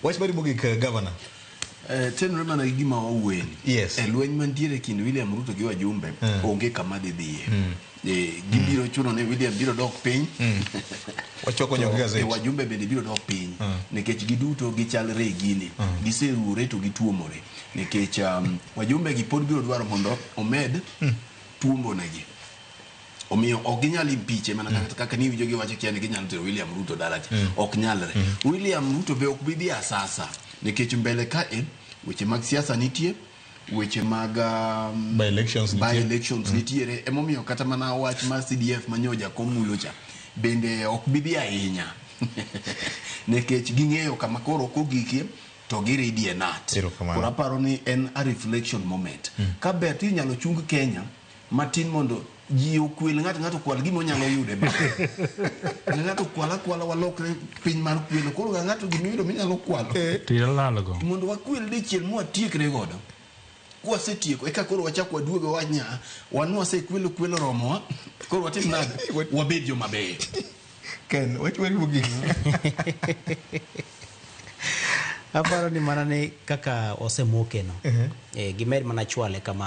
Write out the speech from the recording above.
Wach bari mogik governor. Tenore mana gima wawuoye. Yes. Lweny mantiere kind William Ruto gi wajumbe onge kama dhie. Gibiro chuno ne William biro dok piny. Wachoko nyok gazette. Wajumbe bende biro dok piny. Nikech giduto gichalre gini. Giserure to gituomore. Nikech wajumbe gi pod biro dwaro mondo omed tuombo negi. Omiyo ok ginyal impiche mana kaka ni wijo giwacho kiani ginyalo tero William Ruto dalacha. Ok nyalre. William Ruto be ok bibi asasa. Nikech mbele kae weche mag siasa nitie, weche mag by elections nitiere. Emomiyo kata mana wach mar CDF manyoja komulo cha bende ok bibi ahinya. Nikech ging'eyo kama koro kogikie to giridie nat. Koro aparo ni en a reflection moment. Ka ber ti nyalo chung Kenya matin mondo ji okwel ng'ato kwal gimo nyalo yude ba. Ng'ato kwala walokre piny mar kwelo. Koro ng'ato gimiyudo minyalo kwalo. Tilalgo. Mondo wakwel dichiel mu atiekre godo. Kwasetieko eka koro wachak waduogo wanya wan wasekwelo romowa. Koro watim nade wabed joma beyo. Ken wach bari mogik. Aparo ni mana ne kaka osemoke no. Gimed mana chwale kama